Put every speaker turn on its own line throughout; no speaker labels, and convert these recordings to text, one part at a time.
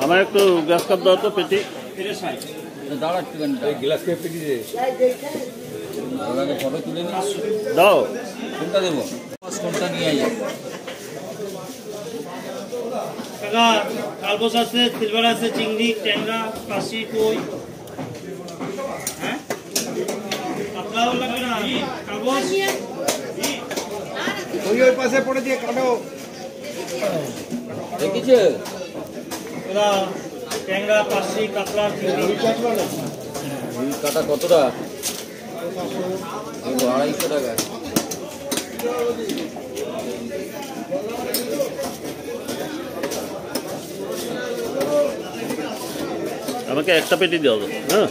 আমার একটু gas cup দাও তো পেটি
দাঁড়া একটুখানি গ্লাস খেয়ে পেটি দে ফটো তুলে নি
দাও
কোনটা দেবো কোনটা নিয়ে আই
কাকা কালবোস আছে সিলভার আছে চিংড়ি ট্যাংরা কাশি কই হ্যাঁ আপনাও লাগবে না কালবোস
ওই পাশে পড়ে দিয়ে কাটো
দেখিছে
ওরা ট্যাংরা কাশি কাতলা চিংড়ি
কাটা কতটা 250 টাকা
আমাকে একটা পেটি দাও হ্যাঁ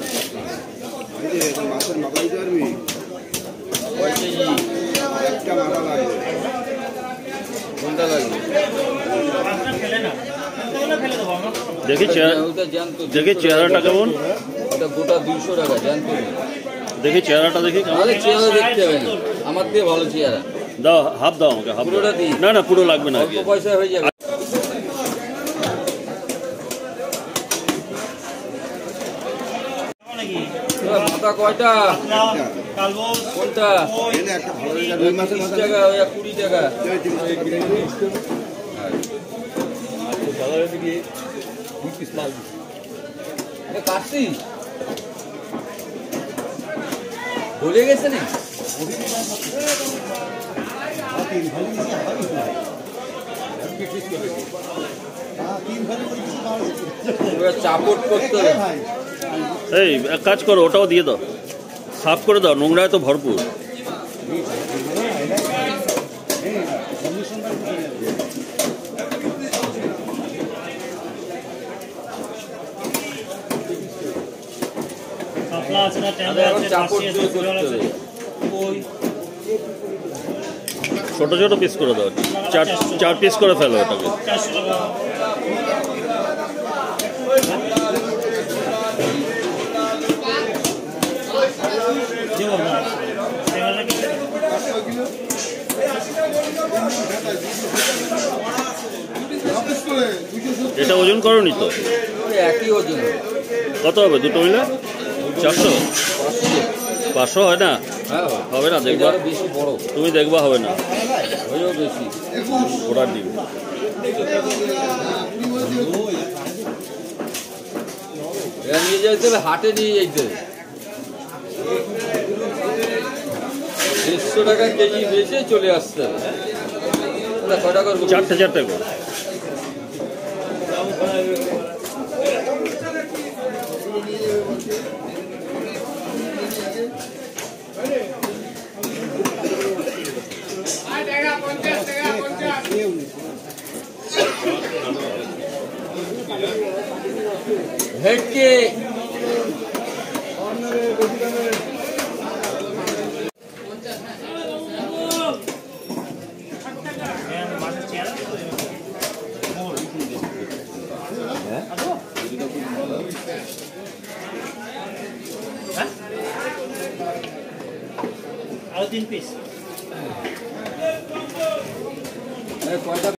দেখি চেহারাটা কেমন
গোটা 200 টাকা জানতো
দেখি চেহারাটা দেখি
আমাদের চেহারা দেখতে হবে না আমার দিয়ে ভালো চেহারা
দাও হাফ দাও আমাকে হাফ
পুরোটা দিই
না না পুরো লাগবে না
অল্প পয়সা হয়ে যাবে মাথা কয়টা কোনটা টাকা 20 টাকা কাটছি ভুলে গেছে না চাপট করতে
এই এক কাজ করো ওটাও দিয়ে দাও সাফ করে দাও নোংরায় তো ভরপুর ছোট ছোট পিস করে দাও চার পিস করে ফেলো ওটাকে এটা ওজন করোনি তো
একই ওজন
কত হবে দুটো মিলে 400 500 হয় না হবে না দেখবা
বেশি বড়
তুমি দেখবা হবে না
হয়েও বেশি
ওটার দিবে
এরা নিয়ে যাইতে হবে হাটে নিয়ে যাইতে হবে 150 টাকা কেজি বেচে চলে আসতে হবে কয়টা করবো
চারটে করে
হেডকে
আরো 3 পিস
কয়টা